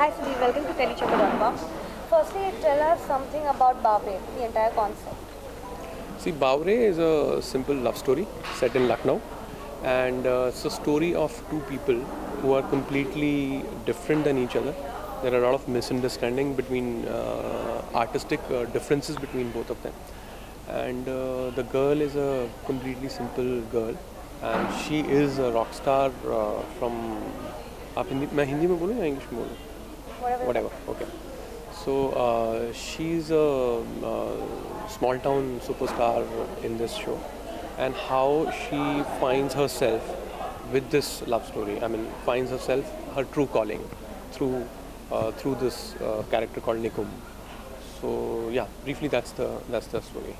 Hi Sudhir, welcome to telechecker.com. Firstly, tell us something about Bawre, the entire concept. See, Bawre is a simple love story set in Lucknow, and it's a story of two people who are completely different than each other. There are a lot of misunderstanding between artistic differences between both of them. And the girl is a completely simple girl, and she is a rock star from. आप हिंदी मैं हिंदी में बोलूँ या English में बोलूँ? Whatever. Okay. So she's a small town superstar in this show, and how she finds herself with this love story. I mean, finds herself her true calling through this character called Nikum. So yeah, briefly that's the story.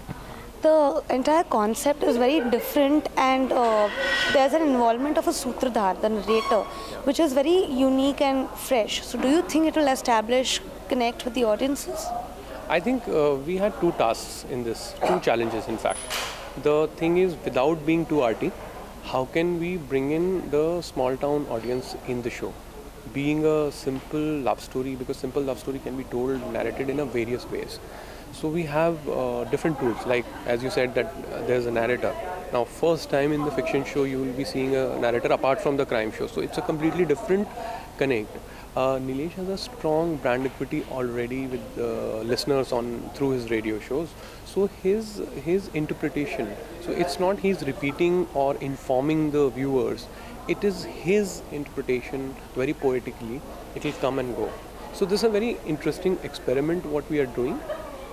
The entire concept is very different, and there's an involvement of a Sutradhar, the narrator, which is very unique and fresh. So do you think it will connect with the audiences? I think we had two tasks in this, two challenges in fact. The thing is, without being too arty, how can we bring in the small town audience in the show? Being a simple love story, because simple love story can be told, narrated in a various ways. So we have different tools, like as you said that there's a narrator. Now first time in the fiction show you will be seeing a narrator apart from the crime show. So it's a completely different connect. Nilesh has a strong brand equity already with listeners through his radio shows. So his interpretation, so it's not he's repeating or informing the viewers. It is his interpretation very poetically. It will come and go. So this is a very interesting experiment what we are doing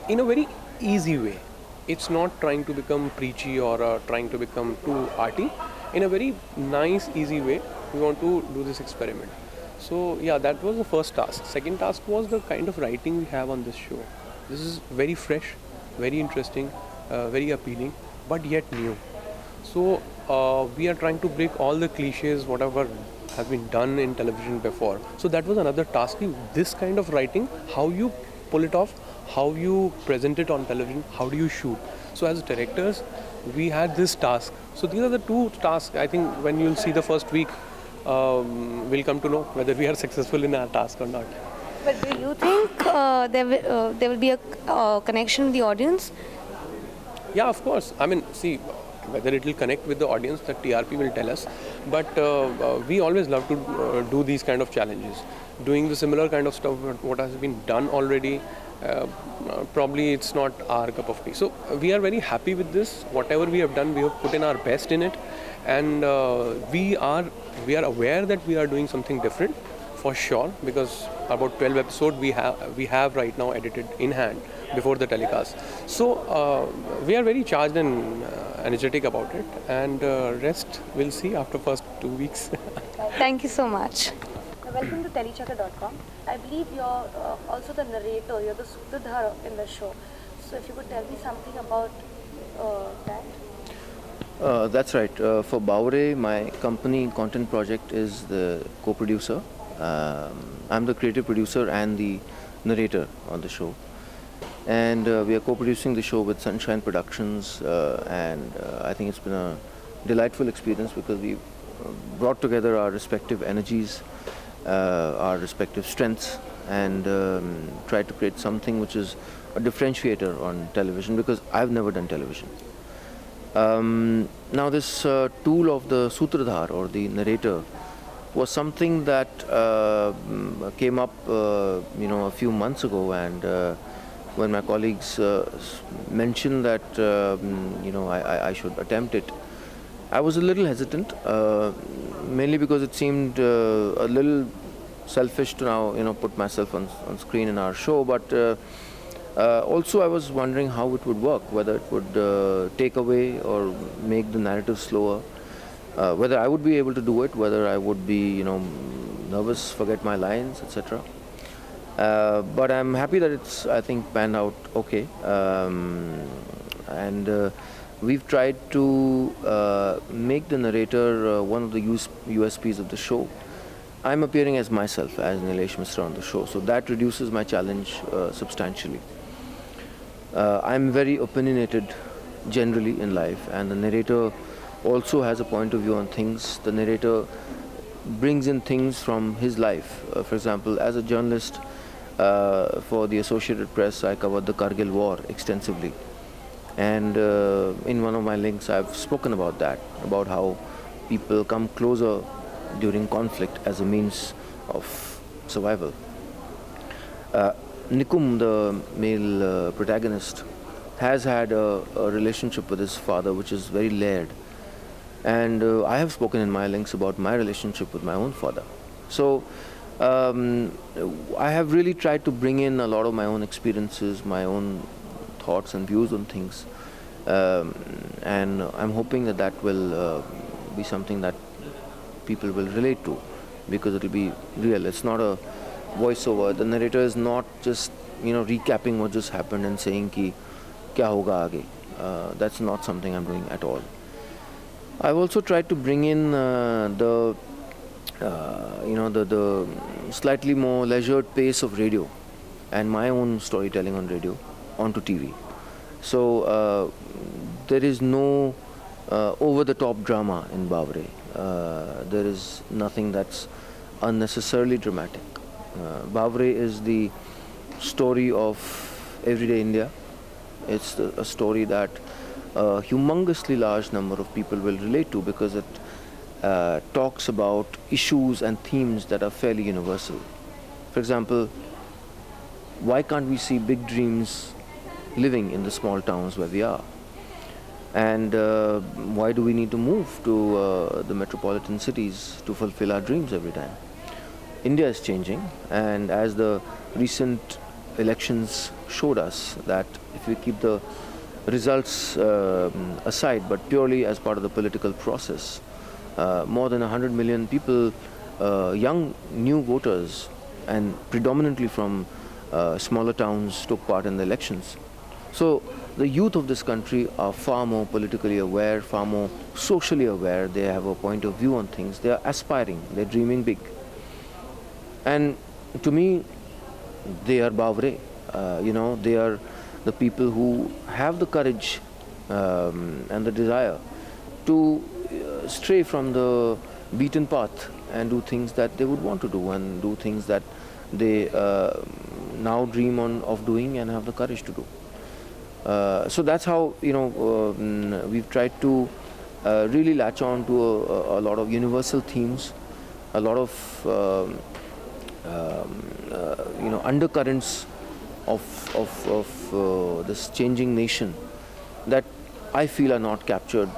in a very easy way. It's not trying to become preachy or trying to become too arty. In a very nice, easy way, we want to do this experiment. So yeah, that was the first task. Second task was the kind of writing we have on this show. This is very fresh, very interesting, very appealing, but yet new. So we are trying to break all the cliches, whatever has been done in television before. So that was another task. This kind of writing, how you pull it off, how you present it on television, how do you shoot. So as directors, we had this task. So these are the two tasks. I think when you'll see the first week, we'll come to know whether we are successful in our task or not. But do you think there will be a connection with the audience? Yeah, of course. I mean, see, whether it will connect with the audience, the TRP will tell us. But we always love to do these kind of challenges. Doing the similar kind of stuff, what has been done already, probably it's not our cup of tea. So we are very happy with this. Whatever we have done, we have put in our best in it, and we are aware that we are doing something different for sure, because about 12 episodes we have right now edited in hand before the telecast. So we are very charged and energetic about it, and rest we'll see after first 2 weeks. Thank you so much. Welcome to telechecker.com. I believe you're also the narrator, you're the Sutradhar in the show. So if you could tell me something about that. That's right. For Bawre, my company Content Project is the co-producer. I'm the creative producer and the narrator on the show. And we are co-producing the show with Sunshine Productions, and I think it's been a delightful experience because we've brought together our respective energies, our respective strengths, and tried to create something which is a differentiator on television, because I've never done television. Now this tool of the Sutradhar or the narrator was something that came up a few months ago, and when my colleagues mentioned that I should attempt it, I was a little hesitant, mainly because it seemed a little selfish to now put myself on screen in our show, but also I was wondering how it would work, whether it would take away or make the narrative slower, whether I would be able to do it, whether I would be nervous, forget my lines, etc. But I'm happy that it's, I think, panned out okay, and we've tried to make the narrator one of the USPs of the show. I'm appearing as myself, as Nilesh Misra on the show, so that reduces my challenge substantially. I'm very opinionated generally in life, and the narrator also has a point of view on things. The narrator brings in things from his life. For example, as a journalist for the Associated Press, I covered the Kargil War extensively. And in one of my links, I've spoken about that, about how people come closer during conflict as a means of survival. Nikum, the male protagonist, has had a relationship with his father which is very layered. And I have spoken in my links about my relationship with my own father. So I have really tried to bring in a lot of my own experiences, my own thoughts and views on things. And I'm hoping that that will be something that people will relate to, because it will be real. It's not a voiceover. The narrator is not just, recapping what just happened and saying ki kya hoga aage. That's not something I'm doing at all. I've also tried to bring in the slightly more leisured pace of radio and my own storytelling on radio onto TV. So there is no over-the-top drama in Bawre. There is nothing that's unnecessarily dramatic. Bawre is the story of everyday India. It's a story that a humongously large number of people will relate to, because it talks about issues and themes that are fairly universal. For example, why can't we see big dreams living in the small towns where we are? And why do we need to move to the metropolitan cities to fulfill our dreams every time? India is changing, and as the recent elections showed us, that if we keep the results aside, but purely as part of the political process, more than 100 million people, young new voters, and predominantly from smaller towns, took part in the elections. So the youth of this country are far more politically aware, far more socially aware. They have a point of view on things. They are aspiring. They're dreaming big. And to me, they are Bawre. They are the people who have the courage and the desire to stray from the beaten path and do things that they would want to do, and do things that they now dream of doing and have the courage to do. So that's how we've tried to really latch on to a lot of universal themes, a lot of undercurrents of this changing nation that I feel are not captured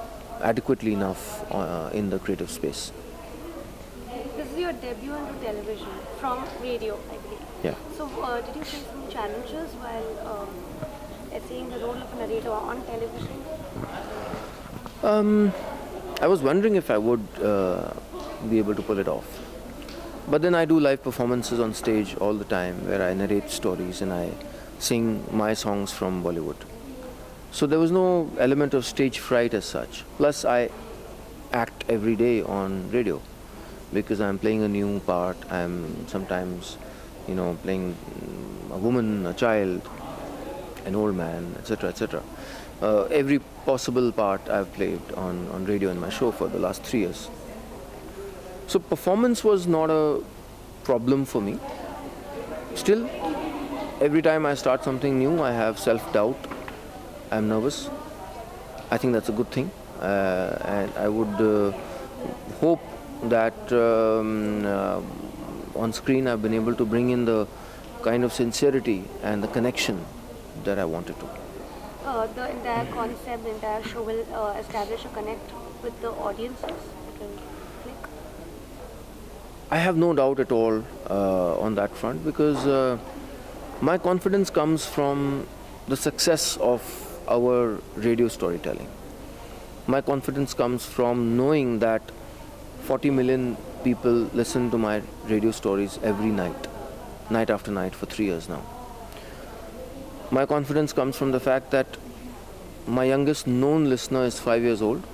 adequately enough in the creative space. This is your debut into television from radio, I believe. Yeah. So did you face some challenges while essaying the role of a narrator on television? I was wondering if I would be able to pull it off. But then I do live performances on stage all the time where I narrate stories and I sing my songs from Bollywood. So there was no element of stage fright as such. Plus I act every day on radio because I'm playing a new part. I'm sometimes, playing a woman, a child, an old man, etc., etc. Every possible part I've played on radio in my show for the last 3 years. So performance was not a problem for me. Still, every time I start something new, I have self-doubt. I'm nervous. I think that's a good thing. And I would hope that on screen I've been able to bring in the kind of sincerity and the connection that I wanted to. The entire concept, the entire show will establish a connect with the audiences. It will click. I have no doubt at all on that front, because my confidence comes from the success of our radio storytelling. My confidence comes from knowing that 40 million people listen to my radio stories every night, night after night for 3 years now. My confidence comes from the fact that my youngest known listener is 5 years old.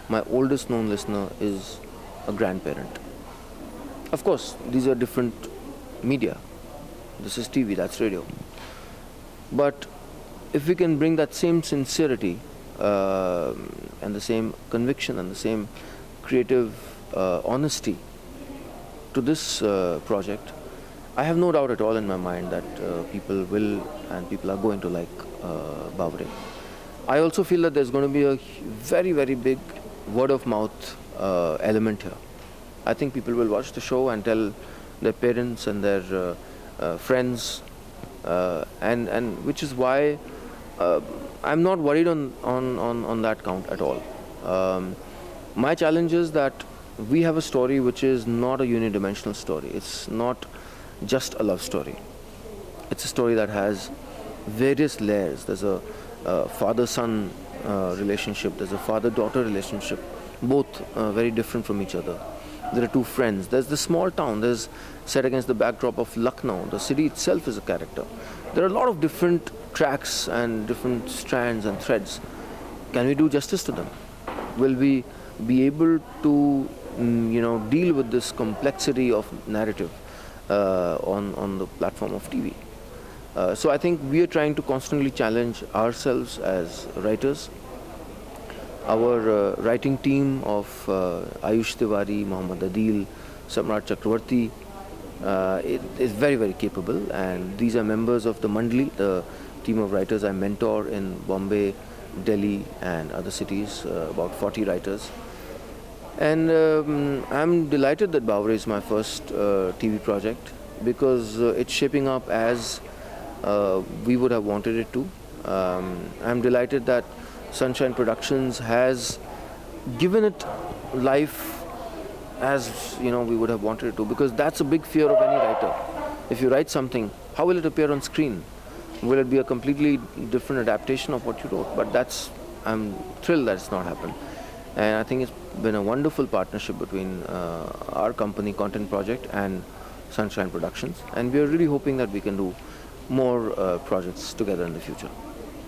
My oldest known listener is a grandparent. Of course, these are different media. This is TV, that's radio. But if we can bring that same sincerity and the same conviction and the same creative honesty to this project, I have no doubt at all in my mind that people will and people are going to like Bawre. I also feel that there's going to be a very, very big word of mouth element here. I think people will watch the show and tell their parents and their friends, and which is why I'm not worried on that count at all. My challenge is that we have a story which is not a unidimensional story. It's not just a love story. It's a story that has various layers. There's a father-son relationship. There's a father-daughter relationship, both very different from each other. There are two friends. There's the small town. There's set against the backdrop of Lucknow. The city itself is a character. There are a lot of different tracks and different strands and threads. Can we do justice to them? Will we be able to, deal with this complexity of narrative on the platform of TV? So I think we are trying to constantly challenge ourselves as writers. Our writing team of Ayush Tiwari, Mohammad Adil, Samrat Chakravarti is very, very capable, and these are members of the Mandli, the team of writers I mentor in Bombay, Delhi and other cities, about 40 writers. And I'm delighted that Bawre is my first TV project, because it's shaping up as we would have wanted it to. I'm delighted that Sunshine Productions has given it life as we would have wanted it to, because that's a big fear of any writer. If you write something, how will it appear on screen? Will it be a completely different adaptation of what you wrote? But I'm thrilled that it's not happened. And I think it's been a wonderful partnership between our company, Content Project, and Sunshine Productions. And we are really hoping that we can do more projects together in the future.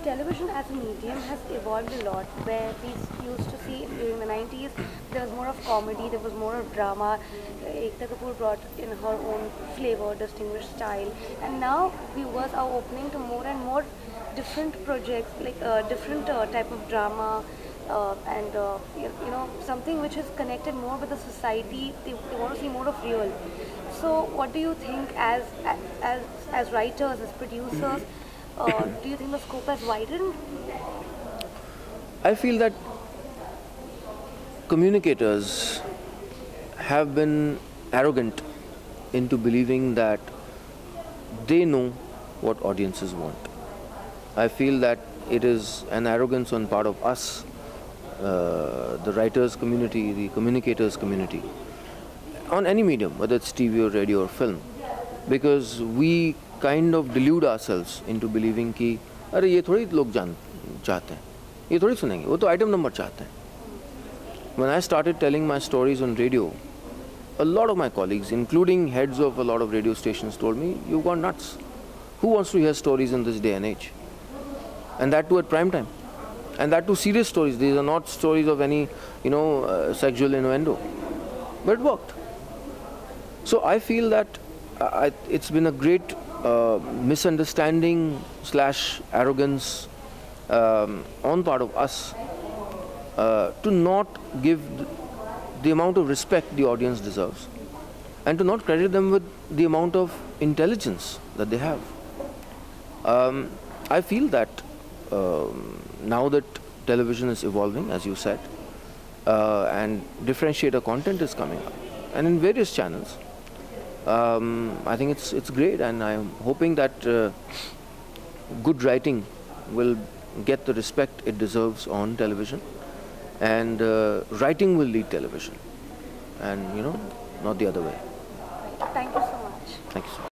Television as a medium has evolved a lot, where we used to see during the 90s there was more of comedy, there was more of drama. Ekta Kapoor brought in her own flavor, distinguished style, and now viewers are opening to more and more different projects, like different type of drama, and something which is connected more with the society. They want to see more of real. So what do you think as writers, as producers? Do you think the scope has widened? I feel that communicators have been arrogant into believing that they know what audiences want. I feel that it is an arrogance on part of us, the writers community, the communicators community, on any medium, whether it's TV or radio or film, because we kind of delude ourselves into believing कि अरे ये थोड़ी लोग चाहते हैं, ये थोड़ी सुनेंगे, वो तो item number चाहते हैं. When I started telling my stories on radio, a lot of my colleagues, including heads of a lot of radio stations, told me, "You've gone nuts. Who wants to hear stories in this day and age? And that too at prime time. And that too serious stories. These are not stories of any, sexual innuendo." But it worked. So I feel that it's been a great misunderstanding / arrogance on part of us to not give the amount of respect the audience deserves, and to not credit them with the amount of intelligence that they have. I feel that now that television is evolving, as you said, and differentiator content is coming up, and in various channels, I think it's great, and I'm hoping that good writing will get the respect it deserves on television, and writing will lead television, and not the other way. Thank you so much. Thank you so much.